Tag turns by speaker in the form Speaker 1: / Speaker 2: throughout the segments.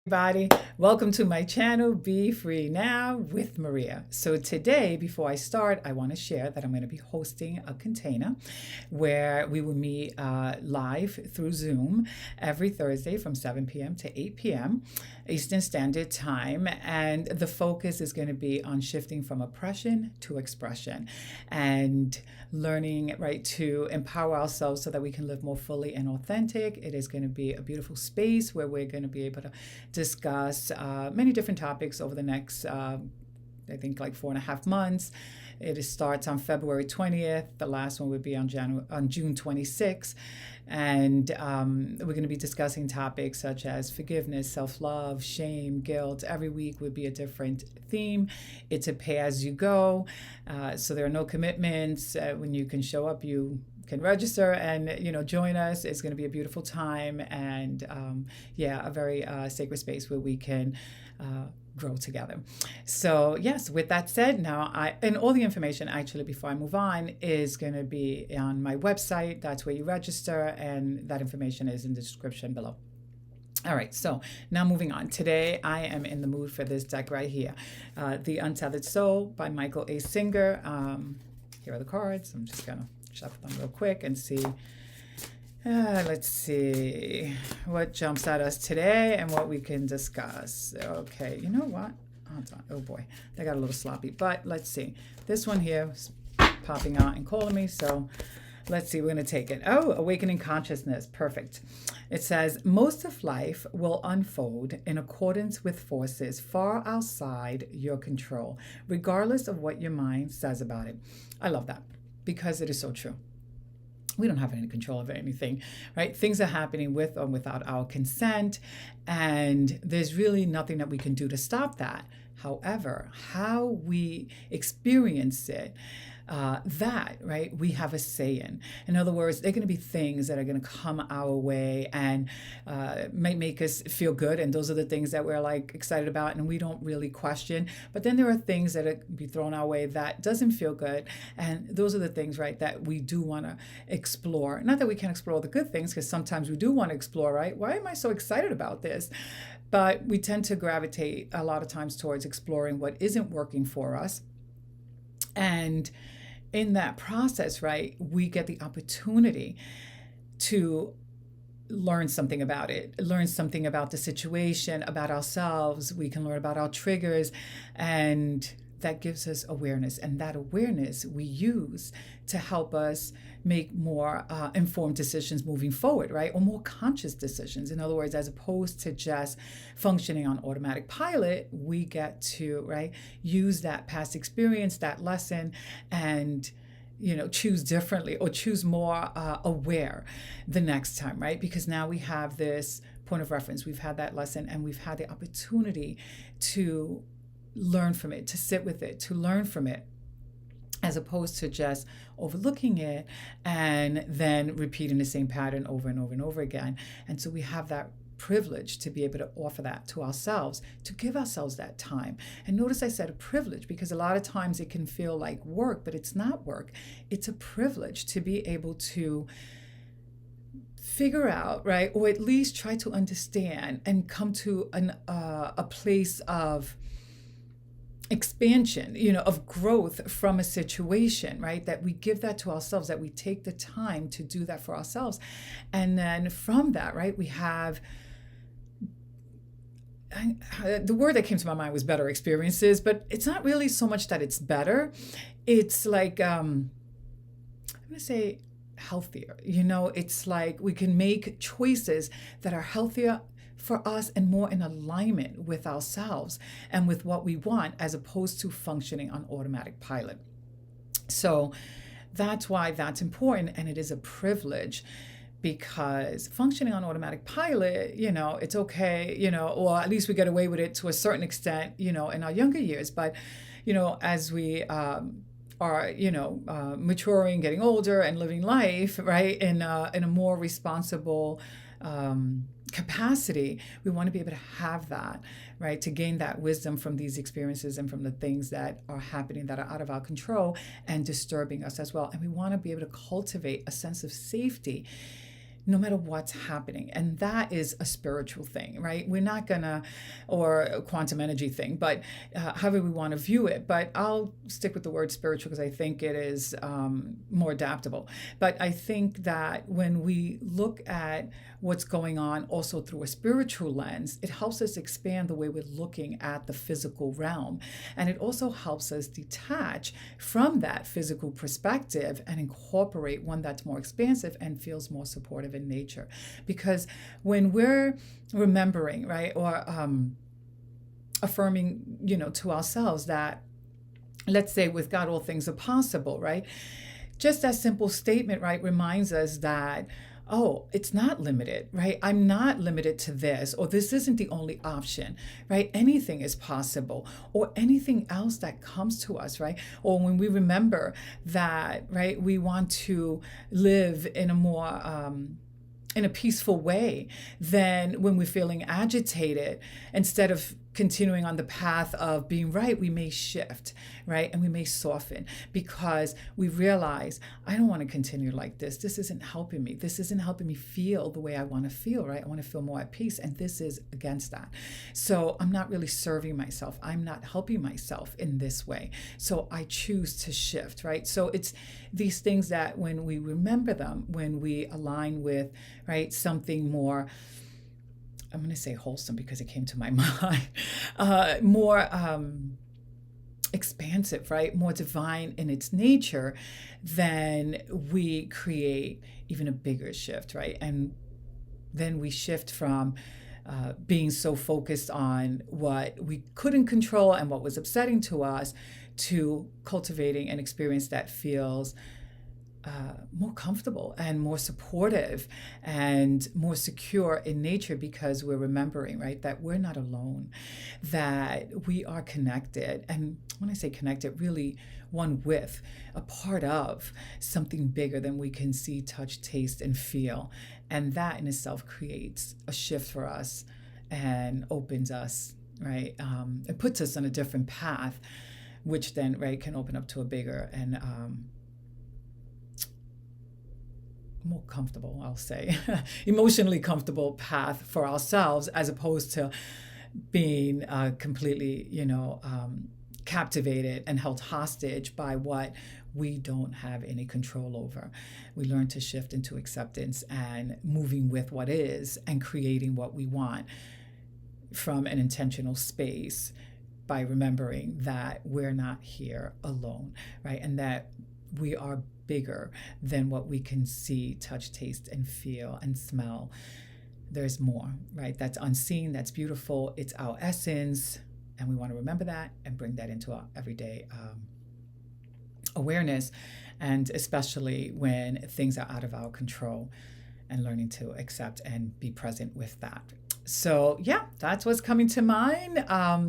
Speaker 1: Everybody, welcome to my channel, Be Free Now with Maria. So today, before I start, I want to share that I'm going to be hosting a container where we will meet live through Zoom every Thursday from 7 p.m. to 8 p.m. Eastern Standard Time. And the focus is going to be on shifting from oppression to expression and learning, right, to empower ourselves so that we can live more fully and authentic. It is going to be a beautiful space where we're going to be able to discuss many different topics over the next, I think, like 4.5 months. It starts on February 20th. The last one would be on June 26th. And we're going to be discussing topics such as forgiveness, self-love, shame, guilt. Every week would be a different theme. It's a pay as you go. So there are no commitments. When you can show up, you can register and join us. It's going to be a beautiful time and a very sacred space where we can grow together. So yes, with that said, and all the information actually before I move on is going to be on my website. That's where you register, and that information is in the description below. All right, so now moving on. Today, I am in the mood for this deck right here, The Untethered Soul by Michael A. Singer. Here are the cards. I'm just going to shuffle them real quick and see. Let's see what jumps at us today and what we can discuss. Okay, you know what? Hold on. Oh boy, they got a little sloppy, but let's see. This one here is popping out and calling me, so let's see. We're going to take it. Oh, awakening consciousness. Perfect. It says, most of life will unfold in accordance with forces far outside your control, regardless of what your mind says about it. I love that because it is so true. We don't have any control of anything, right? Things are happening with or without our consent, and there's really nothing that we can do to stop that. However, how we experience it, right, we have a say in. In other words, there are going to be things that are going to come our way and make us feel good, and those are the things that we're like excited about and we don't really question. But then there are things that are be thrown our way that doesn't feel good, and those are the things, right, that we do want to explore. Not that we can't explore the good things, because sometimes we do want to explore, right? Why am I so excited about this? But we tend to gravitate a lot of times towards exploring what isn't working for us. And in that process, right, we get the opportunity to learn something about it, learn something about the situation, about ourselves. We can learn about our triggers, and that gives us awareness. And that awareness we use to help us make more informed decisions moving forward, right? Or more conscious decisions. In other words, as opposed to just functioning on automatic pilot, we get to, right, use that past experience, that lesson, and choose differently or choose more aware the next time, right? Because now we have this point of reference. We've had that lesson and we've had the opportunity to learn from it, to sit with it, to learn from it, as opposed to just overlooking it and then repeating the same pattern over and over and over again. And so we have that privilege to be able to offer that to ourselves, to give ourselves that time. And notice I said a privilege, because a lot of times it can feel like work, but it's not work. It's a privilege to be able to figure out, right, or at least try to understand and come to a place of expansion, of growth from a situation, right? That we give that to ourselves, that we take the time to do that for ourselves. And then from that, right, we have, the word that came to my mind was better experiences, but it's not really so much that it's better. It's like, I'm going to say healthier. It's like we can make choices that are healthier for us and more in alignment with ourselves and with what we want, as opposed to functioning on automatic pilot. So that's why that's important, and it is a privilege, because functioning on automatic pilot, it's okay, or at least we get away with it to a certain extent, in our younger years. But, as we are, maturing, getting older, and living life, right, in a more responsible capacity, we want to be able to have that, right, to gain that wisdom from these experiences and from the things that are happening that are out of our control and disturbing us as well. And we want to be able to cultivate a sense of safety no matter what's happening. And that is a spiritual thing, right? We're not gonna, or a quantum energy thing, but however we want to view it. But I'll stick with the word spiritual because I think it is more adaptable. But I think that when we look at what's going on also through a spiritual lens, it helps us expand the way we're looking at the physical realm. And it also helps us detach from that physical perspective and incorporate one that's more expansive and feels more supportive in nature. Because when we're remembering, right, or affirming, to ourselves that, let's say, with God, all things are possible, right? Just that simple statement, right, reminds us that, oh, it's not limited, right? I'm not limited to this, or this isn't the only option, right? Anything is possible, or anything else that comes to us, right? Or when we remember that, right, we want to live in a more, in a peaceful way, then when we're feeling agitated, instead of continuing on the path of being right, we may shift, right? And we may soften because we realize, I don't want to continue like this. This isn't helping me. This isn't helping me feel the way I want to feel, right? I want to feel more at peace. And this is against that. So I'm not really serving myself. I'm not helping myself in this way. So I choose to shift, right? So it's these things that when we remember them, when we align with, right, something more, I'm going to say wholesome because it came to my mind, more expansive, right? More divine in its nature, then we create even a bigger shift, right? And then we shift from being so focused on what we couldn't control and what was upsetting to us to cultivating an experience that feels more comfortable and more supportive and more secure in nature, because we're remembering, right, that we're not alone, that we are connected. And when I say connected, really one with, a part of something bigger than we can see, touch, taste, and feel. And that in itself creates a shift for us and opens us, right? It puts us on a different path, which then, right, can open up to a bigger and more comfortable, I'll say, emotionally comfortable path for ourselves, as opposed to being completely, captivated and held hostage by what we don't have any control over. We learn to shift into acceptance and moving with what is and creating what we want from an intentional space by remembering that we're not here alone, right? And that we are bigger than what we can see, touch, taste, and feel and smell. There's more, right? That's unseen, that's beautiful, it's our essence, and we want to remember that and bring that into our everyday awareness, and especially when things are out of our control, and learning to accept and be present with that. So yeah, that's what's coming to mind.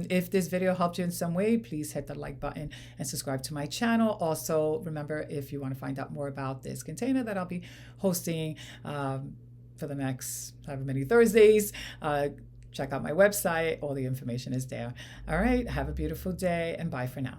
Speaker 1: If this video helped you in some way, please hit the like button and subscribe to my channel. Also, remember, if you want to find out more about this container that I'll be hosting for the next however many Thursdays, check out my website. All the information is there. All right, have a beautiful day, and bye for now.